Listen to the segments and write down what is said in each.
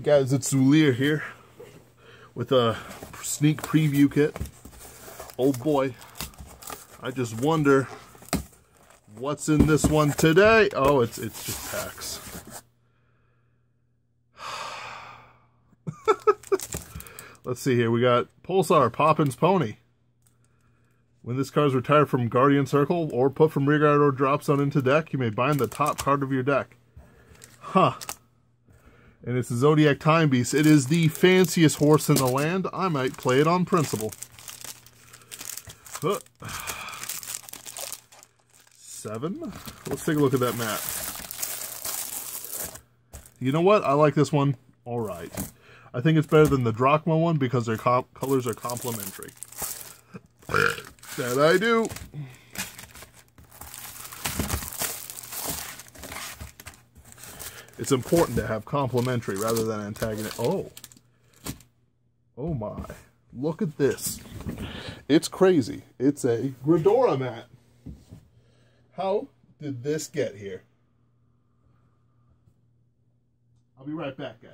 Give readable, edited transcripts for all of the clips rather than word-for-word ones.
Guys, it's Zulia here with a sneak preview kit. Oh boy, I just wonder what's in this one today. Oh, it's just packs. Let's see here. We got Pulsar, Poppin's Pony. When this card is retired from Guardian Circle or put from rearguard or drop zone into deck, you may bind the top card of your deck. Huh. And it's a Zodiac Time Beast. It is the fanciest horse in the land. I might play it on principle. 7. Let's take a look at that map. You know what? I like this one. All right. I think it's better than the Drachma one because their colors are complementary. That I do. It's important to have complementary rather than antagonistic. Oh. Oh my. Look at this. It's crazy. It's a Gridora mat. How did this get here? I'll be right back, guys.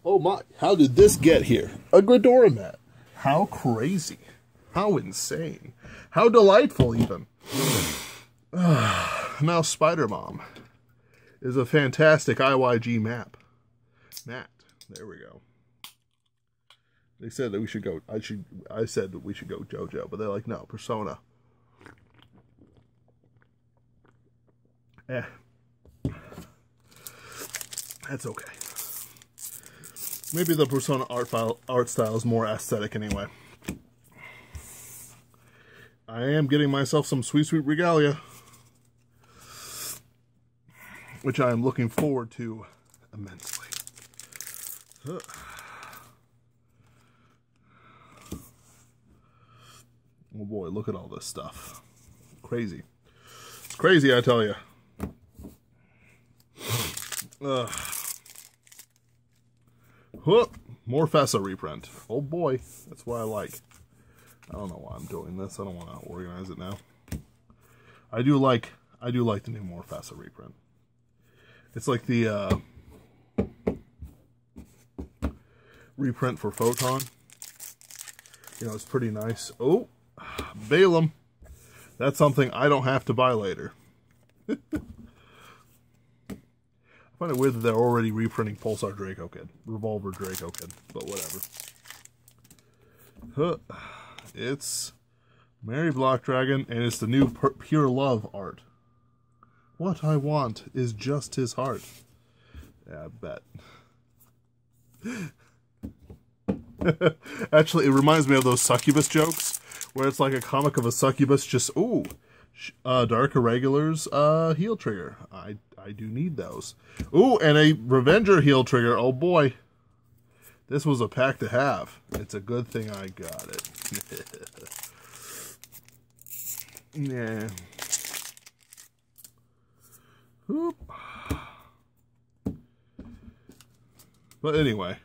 Oh my, how did this get here? A Gridora mat. How crazy. How insane. How delightful, even. Now, Spider Mom is a fantastic IYG map. Matt, there we go. They said that we should go, I said that we should go JoJo, but they're like, no, Persona. That's okay. Maybe the Persona art style is more aesthetic anyway. I am getting myself some sweet regalia, which I am looking forward to immensely. Oh boy, look at all this stuff. Crazy. It's crazy, I tell you. More Fessa reprint. Oh boy, that's what I like. I don't know why I'm doing this. I don't want to organize it now. I do like the new More Fessa reprint. It's like the reprint for Photon. You know, it's pretty nice. Oh, Balaam. That's something I don't have to buy later. I find it weird that they're already reprinting Pulsar Draco Kid. Revolver Draco Kid, but whatever. It's Mary Block Dragon, and it's the new Pure Love art. What I want is just his heart. Yeah, I bet. Actually, it reminds me of those succubus jokes, where it's like a comic of a succubus just, ooh, Dark Irregulars heal trigger. I do need those. Ooh, and a Revenger heal trigger. Oh boy. This was a pack to have. It's a good thing I got it. Yeah. Oop. But anyway.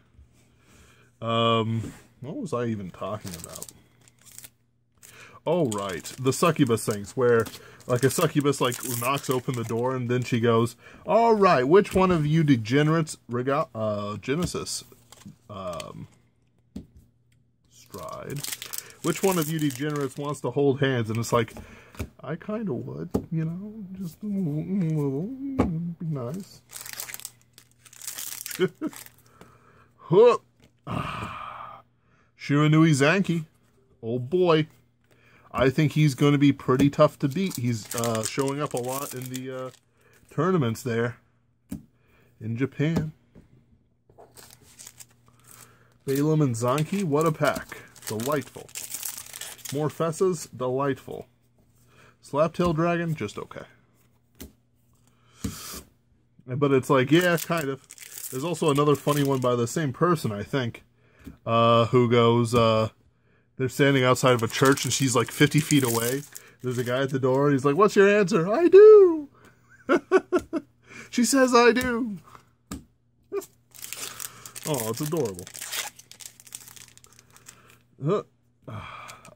What was I even talking about? Oh, right. The succubus things, where, like, a succubus, like, knocks open the door, and then she goes, all right, which one of you degenerates, Genesis, Stride, which one of you degenerates wants to hold hands? And it's like, I kind of would, you know, just a little, be nice. Shiranui Zanki. Oh, boy. I think he's going to be pretty tough to beat. He's showing up a lot in the tournaments there in Japan. Balaam and Zanki, what a pack. Delightful. More Fessas, delightful. Slaptail Dragon, just okay. But it's like, yeah, kind of. There's also another funny one by the same person, I think, who goes, they're standing outside of a church, and she's like 50 feet away. There's a guy at the door, and he's like, what's your answer? I do! She says I do. Oh, it's adorable.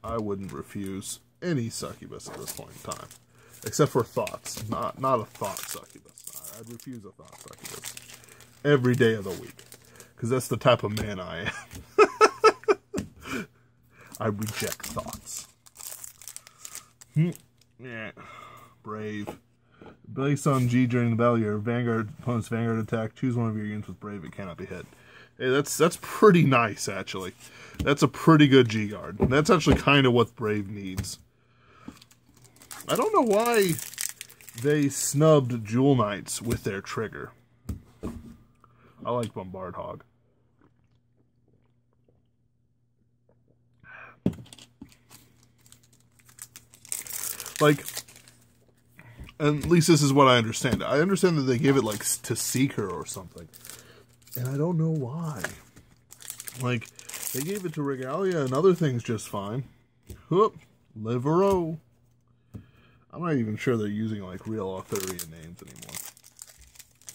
I wouldn't refuse any succubus at this point in time. Except for thoughts. Not a thought succubus. I'd refuse a thought succubus. Every day of the week. Because that's the type of man I am. I reject thoughts. Yeah. Brave. Based on G during the battle, your opponent's Vanguard attack, choose one of your units with Brave. It cannot be hit. Hey, that's pretty nice, actually. That's a pretty good G-Guard. That's actually kind of what Brave needs. I don't know why they snubbed Jewel Knights with their trigger. I like Bombard Hog. Like, and at least this is what I understand. I understand that they gave it, like, to Seeker or something. And I don't know why. Like, they gave it to Regalia and other things just fine. Whoop. Livero. I'm not even sure they're using, like, real Arthurian names anymore.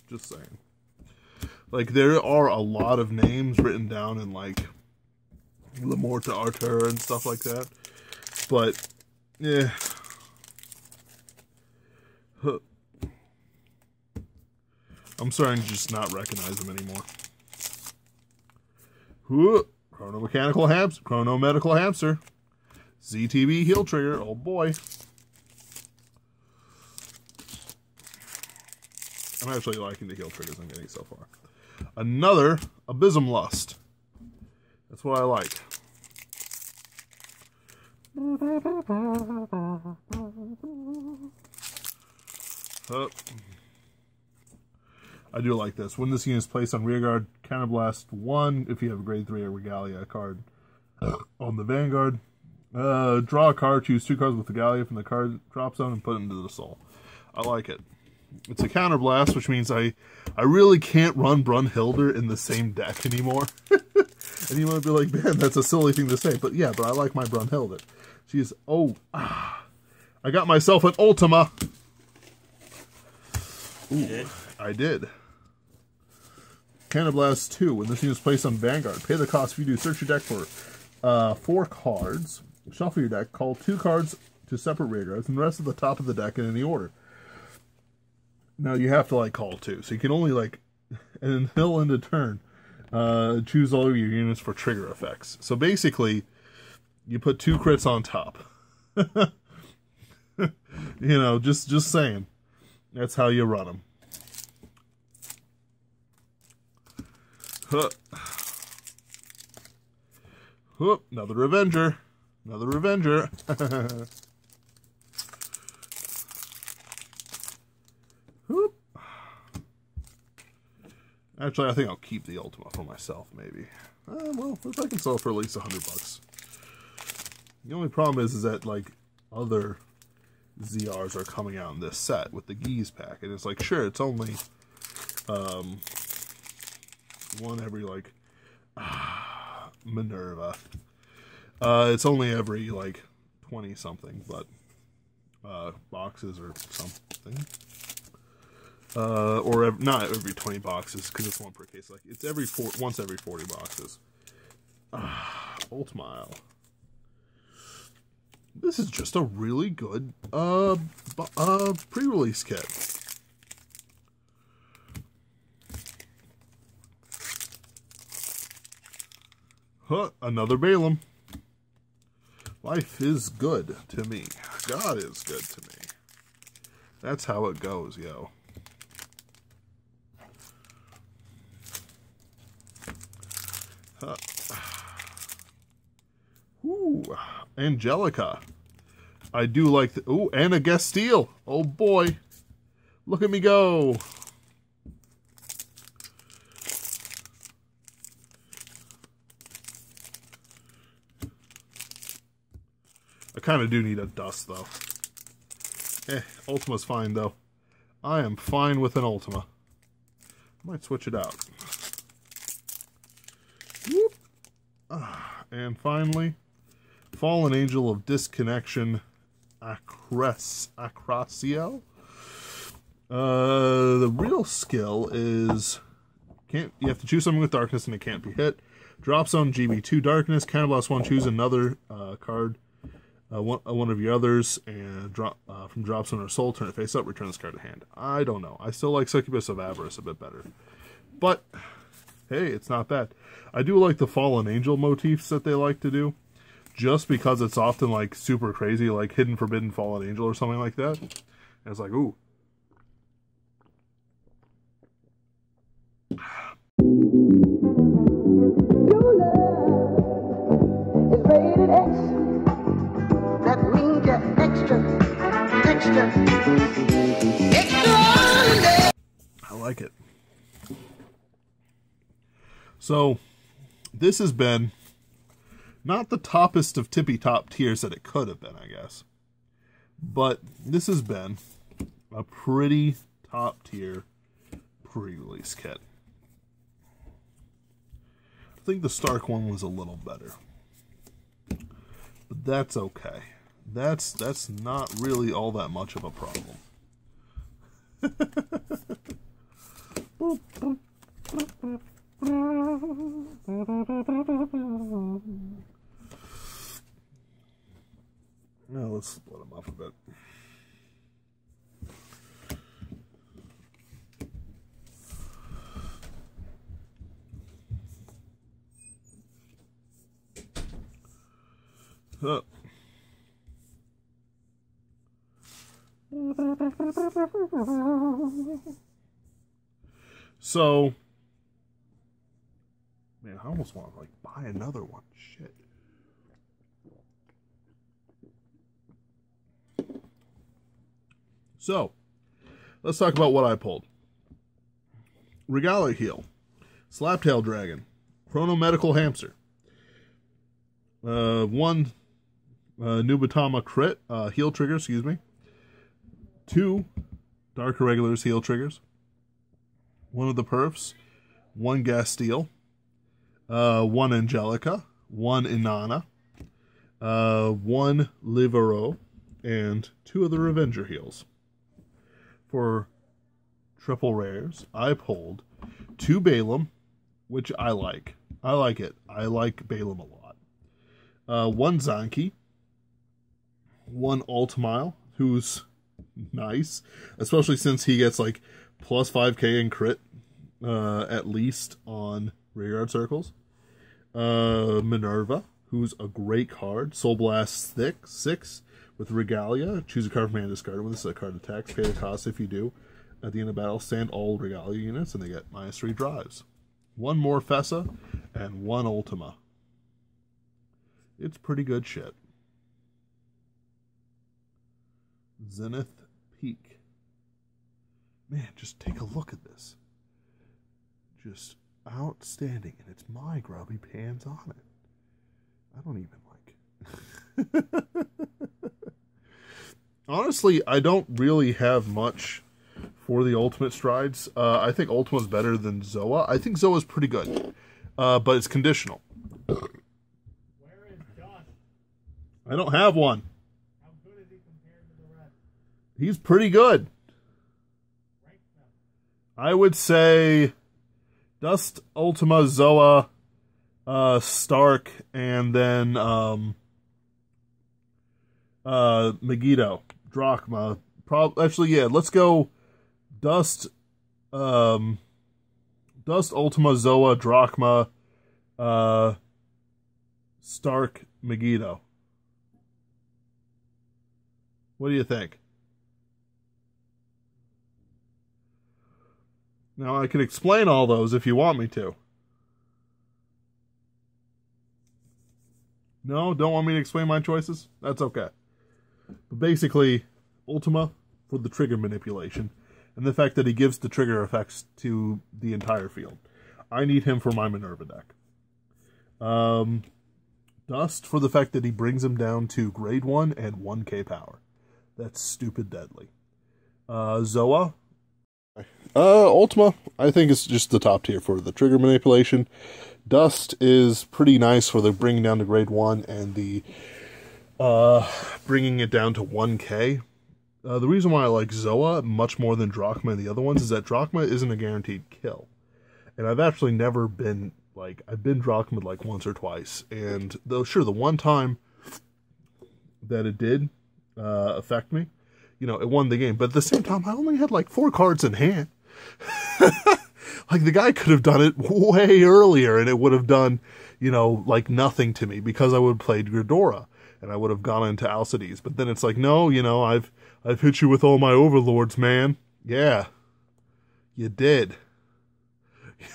Just saying. Like, there are a lot of names written down in, like, Le Morte Arthur and stuff like that. But, yeah. Huh. I'm starting to just not recognize them anymore. Chronomechanical hamster. Chronomedical hamster. ZTB heel trigger. Oh boy. I'm actually liking the heel triggers I'm getting so far. Another Abysm Lust. That's what I like. I do like this. When this unit is placed on rearguard, counterblast 1 if you have a grade 3 or Regalia card on the Vanguard. Draw a card, choose 2 cards with Regalia from the card drop zone and put it into the soul. I like it. It's a counterblast, which means I really can't run Brunhilde in the same deck anymore. And you might be like, man, that's a silly thing to say. But yeah, but I like my Brunhilde. She's, I got myself an Ultima. Ooh, I did. Counterblast 2. When this unit is placed on Vanguard, pay the cost if you do. Search your deck for 4 cards. Shuffle your deck. Call 2 cards to separate rearguards and the rest of the top of the deck in any order. Now you have to like call 2, so you can only like until end of turn choose all of your units for trigger effects. So basically, you put 2 crits on top. You know, just saying. That's how you run them. Another Revenger. Another Revenger. Actually, I think I'll keep the Ultima for myself, maybe. Well, if I can sell it for at least $100. The only problem is that, like, other ZRs are coming out in this set with the Geese pack. And it's like, sure, it's only one every, like, Minerva. It's only every, like, 20-something, but boxes or something. Or not every 20 boxes, because it's one per case. Like, it's once every 40 boxes. Ultima. This is just a really good pre-release kit. Another Balaam. Life is good to me. God is good to me. That's how it goes, yo. Ooh, Angelica. I do like the... Ooh, and a Gastile. Oh, boy. Look at me go. I kind of do need a dust, though. Ultima's fine, though. I am fine with an Ultima. I might switch it out. Whoop. And finally, Fallen Angel of Disconnection, Acraciel. The real skill is you have to choose something with darkness and it can't be hit. Drop zone GB2 darkness, counterblast 1, choose another card, one of your others, and drop from drop zone or soul, turn it face up, return this card to hand. I don't know. I still like Succubus of Avarice a bit better. But, hey, it's not bad. I do like the Fallen Angel motifs that they like to do, just because it's often, like, super crazy, like Hidden Forbidden Fallen Angel or something like that. And it's like, ooh. Your love is rated X. That means you're extra. I like it. So, this has been not the toppest of tippy-top tiers that it could have been, I guess. But this has been a pretty top-tier pre-release kit. I think the Stark one was a little better. But that's okay. That's not really all that much of a problem. Now let's split them up a bit. So, man, I almost want to like buy another one. Shit. So, let's talk about what I pulled. Regalia Heal, Slaptail Dragon, Chronomedical Hamster, one Nubatama crit heal trigger, excuse me, 2 Dark Irregulars heal triggers, 1 of the perfs, 1 Gasteel, 1 Angelica, 1 Inanna, 1 Livero, and 2 of the Revenger heals. For triple rares, I pulled 2 Balaam, which I like. I like it. I like Balaam a lot. 1 Zanki, 1 Ultimile, who's nice, especially since he gets like plus 5k in crit at least on rearguard circles. Minerva, who's a great card. Soul Blast 6 with Regalia. Choose a card from hand, discard when this is a card attacks. Pay the cost if you do. At the end of battle, stand all Regalia units and they get -3 drives. 1 more Fessa and 1 Ultima. It's pretty good shit. Zenith Peak. Man, just take a look at this. Just outstanding. And it's my grubby pants on it. I don't even like it. Honestly, I don't really have much for the Ultimate Strides. I think Ultima's better than Zoa. I think Zoa's pretty good. But it's conditional. Where is Dust? I don't have one. How good is he compared to the rest? He's pretty good. Rank them. I would say Dust, Ultima, Zoa, Stark, and then Megiddo, Drachma. Actually, yeah, let's go Dust, Ultima, Zoa, Drachma, Stark, Megiddo. What do you think? Now, I can explain all those if you want me to. No? Don't want me to explain my choices? That's okay. But basically, Ultima for the trigger manipulation, and the fact that he gives the trigger effects to the entire field. I need him for my Minerva deck. Dust for the fact that he brings him down to grade 1 and 1k power. That's stupid deadly. Zoa. Ultima, I think it's just the top tier for the trigger manipulation. Dust is pretty nice for the bringing down to grade 1 and the bringing it down to 1k. The reason why I like Zoa much more than Drachma and the other ones is that Drachma isn't a guaranteed kill. And I've actually never been, like, I've been Drachma like once or twice. And though, sure, the one time that it did affect me, you know, it won the game. But at the same time, I only had like 4 cards in hand. Like, the guy could have done it way earlier and it would have done, you know, like nothing to me because I would have played Gridora and I would have gone into Alcides. But then it's like, no, you know, I've hit you with all my overlords, man. Yeah, you did.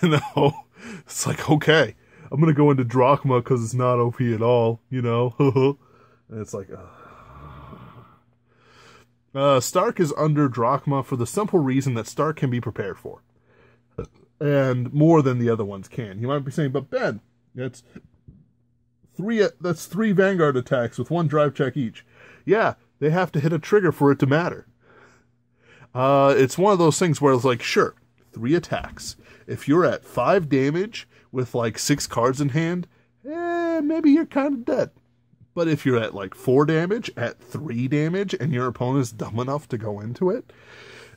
You know, it's like, okay, I'm going to go into Drachma because it's not OP at all, you know. And it's like, Stark is under Drachma for the simple reason that Stark can be prepared for. And more than the other ones can. You might be saying, but Ben, that's 3 Vanguard attacks with 1 drive check each. Yeah, they have to hit a trigger for it to matter. It's one of those things where it's like, sure, 3 attacks. If you're at 5 damage with like 6 cards in hand, maybe you're kind of dead. But if you're at like 4 damage, at 3 damage, and your opponent's dumb enough to go into it,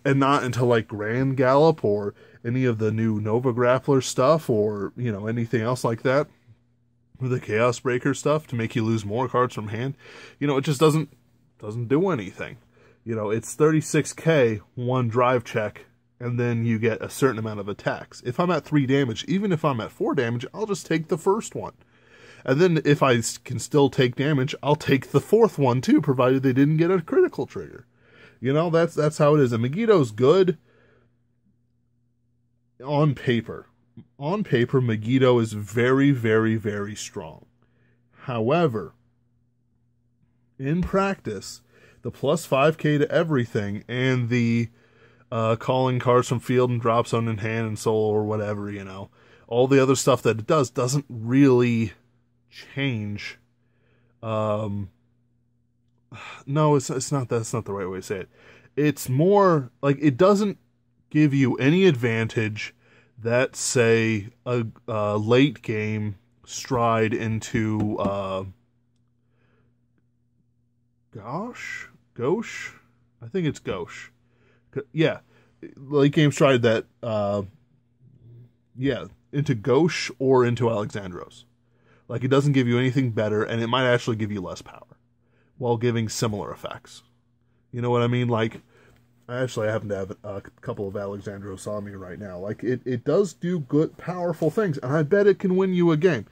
and not into like Grand Gallop or any of the new Nova Grappler stuff or, you know, anything else like that, or the Chaos Breaker stuff to make you lose more cards from hand, you know, it just doesn't do anything. You know, it's 36k, 1 drive check, and then you get a certain amount of attacks. If I'm at 3 damage, even if I'm at 4 damage, I'll just take the first one. And then if I can still take damage, I'll take the 4th one too, provided they didn't get a critical trigger. You know, that's how it is. And Megiddo's good on paper. On paper, Megiddo is very, very, very strong. However, in practice, the plus 5k to everything and the calling cards from field and drop zone in hand and soul or whatever, you know, all the other stuff that it does doesn't really change. No, it's not. That's not the right way to say it. It's more like it doesn't give you any advantage that, say, a late game stride into Gauche? I think it's Gauche. Yeah, late game stride that into Gauche or into Alexandros. Like, it doesn't give you anything better, and it might actually give you less power while giving similar effects. You know what I mean? Like, I happen to have a couple of Alexandros on me right now. Like, it does do good, powerful things, and I bet it can win you a game.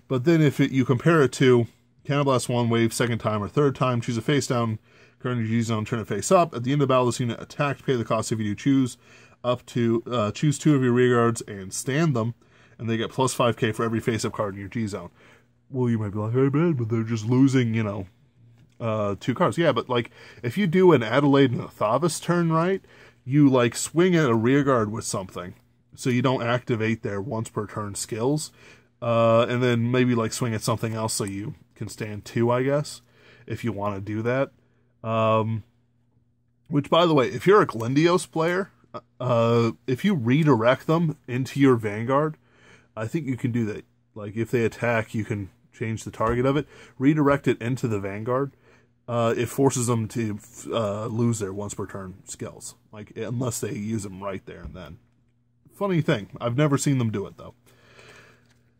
But then if you compare it to Counterblast 1 wave, 2nd time or 3rd time, choose a face down, current G-Zone, turn it face up. At the end of the battle, this unit attacked, pay the cost if you do choose choose 2 of your rear guards and stand them, and they get plus 5k for every face-up card in your G-Zone. Well, you might be like, hey, man, but they're just losing, you know, 2 cards. Yeah, but, like, if you do an Adelaide and a Thavis turn right, you, like, swing at a rear guard with something, so you don't activate their once per turn skills, and then maybe, like, swing at something else so you can stand 2, I guess, if you want to do that. Which, by the way, if you're a Glendios player, if you redirect them into your Vanguard, I think you can do that. Like, if they attack, you can change the target of it, redirect it into the Vanguard. It forces them to lose their once per turn skills, like, unless they use them right there and then. Funny thing, I've never seen them do it though.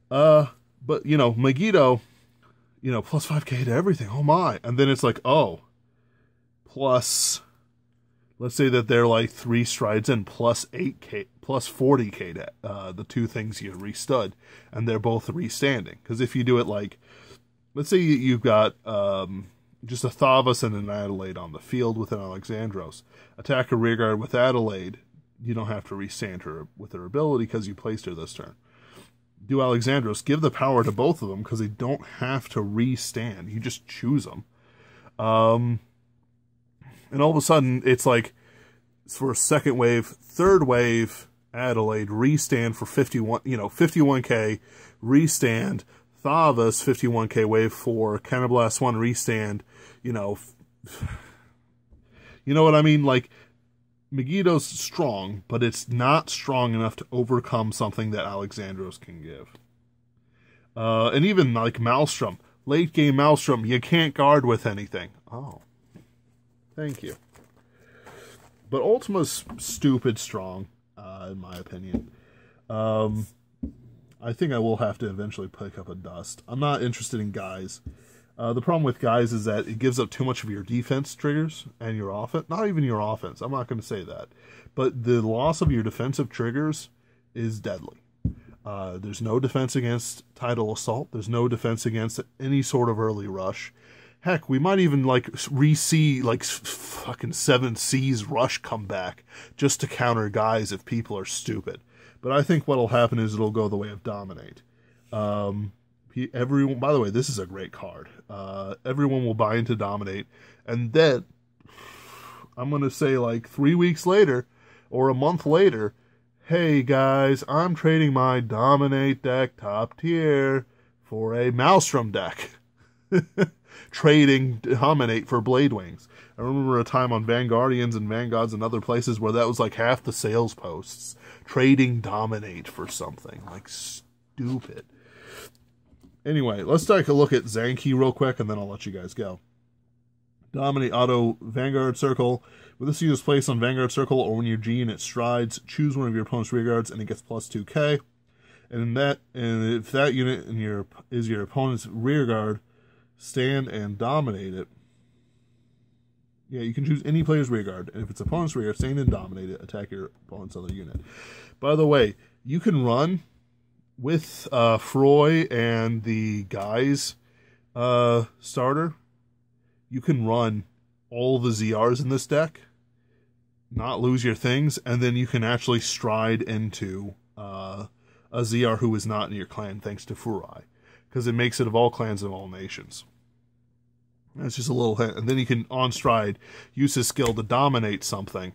But you know, Megiddo, you know, plus 5k to everything. Oh my! And then it's like, oh, plus, let's say that they're like 3 strides in, plus 8k, plus 40k to the 2 things you restood, and they're both restanding. Because if you do it like, let's say you've got just a Thavis and an Adelaide on the field with an Alexandros. Attack a rearguard with Adelaide, you don't have to restand her with her ability because you placed her this turn. Do Alexandros, give the power to both of them because they don't have to restand. You just choose them. And all of a sudden, it's like, for 2nd wave, 3rd wave, Adelaide, restand for 51, you know, 51k, restand, Thavis, 51k wave 4, Counterblast 1, restand, you know what I mean? Like, Megiddo's strong, but it's not strong enough to overcome something that Alexandros can give. And even, like, Maelstrom, late game Maelstrom, you can't guard with anything. Oh. Thank you. But Ultima's stupid strong, in my opinion. I think I will have to eventually pick up a Dust. I'm not interested in Guys. The problem with Guys is that it gives up too much of your defense triggers and your offense. Not even your offense. I'm not going to say that. But the loss of your defensive triggers is deadly. There's no defense against Tidal Assault. There's no defense against any sort of early rush. Heck, we might even like re-see like fucking 7 Seas rush come back just to counter Guys if people are stupid. But I think what'll happen is it'll go the way of Dominate. Everyone, by the way, this is a great card. Everyone will buy into Dominate, and then I'm gonna say like 3 weeks later or a month later, hey guys, I'm trading my Dominate deck top tier for a Maelstrom deck. Trading Dominate for Blade Wings. I remember a time on Vanguardians and Vanguards and other places where that was like half the sales posts. Trading Dominate for something. Like, stupid. Anyway, let's take a look at Zanki real quick, and then I'll let you guys go. Dominate Auto Vanguard Circle. When this unit is placed on Vanguard Circle or when your G unit strides, choose one of your opponent's rear guards, and it gets plus 2k. And if that unit is your opponent's rear guard, stand and dominate it. Yeah, you can choose any player's rear guard, and if it's opponent's rear guard, stand and dominate it. Attack your opponent's other unit. By the way, you can run with Froy and the Guys starter. You can run all the ZRs in this deck, not lose your things, and then you can actually stride into a ZR who is not in your clan thanks to Furai, because it makes it of all clans and all nations. That's just a little hint. And then you can, on stride, use his skill to dominate something.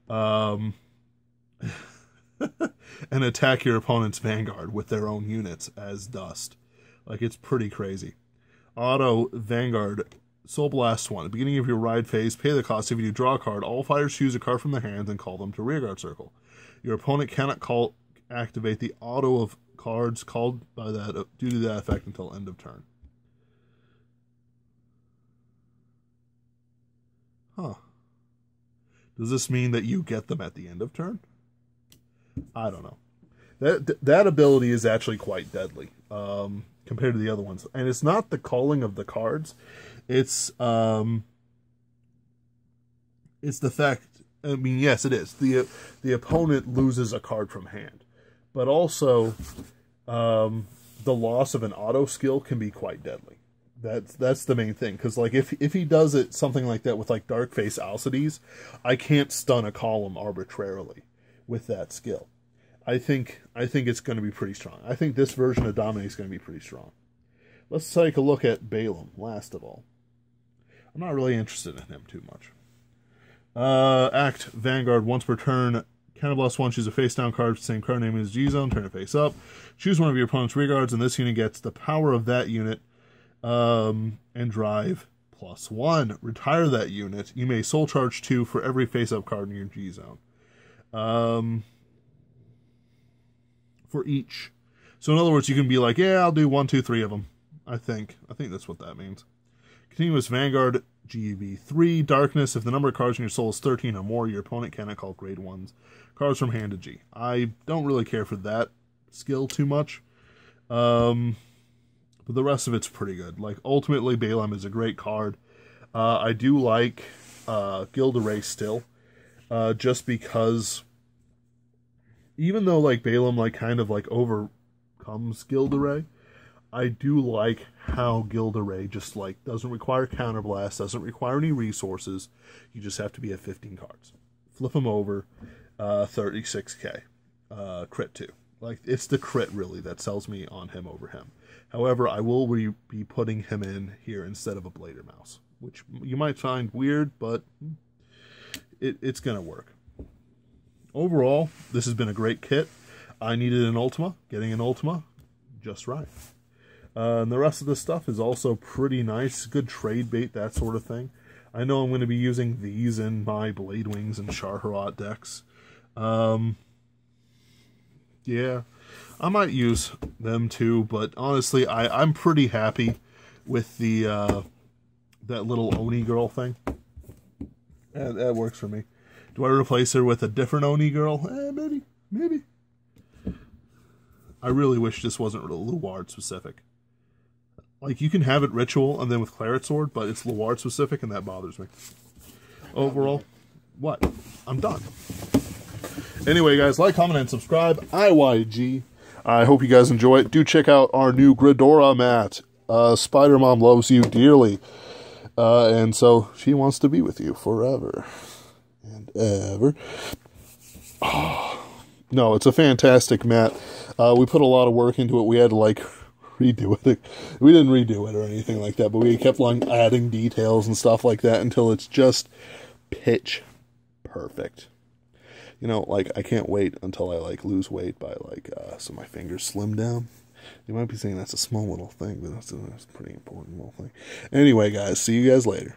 And attack your opponent's Vanguard with their own units as Dust. Like, it's pretty crazy. Auto Vanguard Soul Blast 1. At the beginning of your ride phase, pay the cost. If you draw a card, all fighters choose a card from their hands and call them to Rearguard Circle. Your opponent cannot activate the auto of cards called by that due to that effect until end of turn. Huh. Does this mean that you get them at the end of turn? I don't know. That ability is actually quite deadly compared to the other ones. And it's not the calling of the cards. It's the fact, I mean, yes, it is. The opponent loses a card from hand. But also, the loss of an auto skill can be quite deadly. That's the main thing. Because, like, if he does it, something like that with, like, Darkface Alcides, I can't stun a column arbitrarily with that skill. I think it's going to be pretty strong. I think this version of Dominate is going to be pretty strong. Let's take a look at Balaam, last of all. I'm not really interested in him too much. Act Vanguard once per turn. Counterblast 1, choose a face-down card, same card name as G-Zone, turn it face up. Choose one of your opponent's rear guards, and this unit gets the power of that unit, and drive +1. Retire that unit. You may soul charge 2 for every face-up card in your G-Zone. For each. So in other words, you can be like, yeah, I'll do 1, 2, 3 of them. I think that's what that means. Continuous Vanguard, G-BT14, Darkness. If the number of cards in your soul is 13 or more, your opponent cannot call grade 1s. Cards from hand to G. I don't really care for that skill too much. But the rest of it's pretty good. Like, ultimately, Balaam is a great card. I do like Gilderay still. Just because, even though, like, Balaam, like, kind of, like, overcomes Gilderay, I do like how Gilderay just, like, doesn't require counterblast, doesn't require any resources. You just have to be at 15 cards. Flip him over, 36k. Crit 2. Like, it's the crit, really, that sells me on him over him. However, I will be putting him in here instead of a Blader Mouse, which you might find weird, but it's going to work. Overall, this has been a great kit. I needed an Ultima. Getting an Ultima, just right. And the rest of the stuff is also pretty nice. Good trade bait, that sort of thing. I know I'm going to be using these in my Blade Wings and Shar-Harat decks. Yeah, I might use them too, but honestly, I'm pretty happy with the that little Oni girl thing. That works for me. Do I replace her with a different Oni girl? Maybe. Maybe. I really wish this wasn't Luard specific. Like, you can have it Ritual and then with Claret Sword, but it's Luard specific, and that bothers me. Overall, what? I'm done. Anyway, guys, like, comment, and subscribe. IYG. I hope you guys enjoy it. Do check out our new Gridora mat. Spider-Mom loves you dearly. And so she wants to be with you forever and ever. Oh, no, it's a fantastic mat. We put a lot of work into it. We had to, like, redo it. We didn't redo it or anything like that, but we kept like adding details and stuff like that until it's just pitch perfect. You know, like, I can't wait until I, like, lose weight by, like, so my fingers slim down. You might be saying that's a small little thing, but that's a pretty important little thing. Anyway, guys, see you guys later.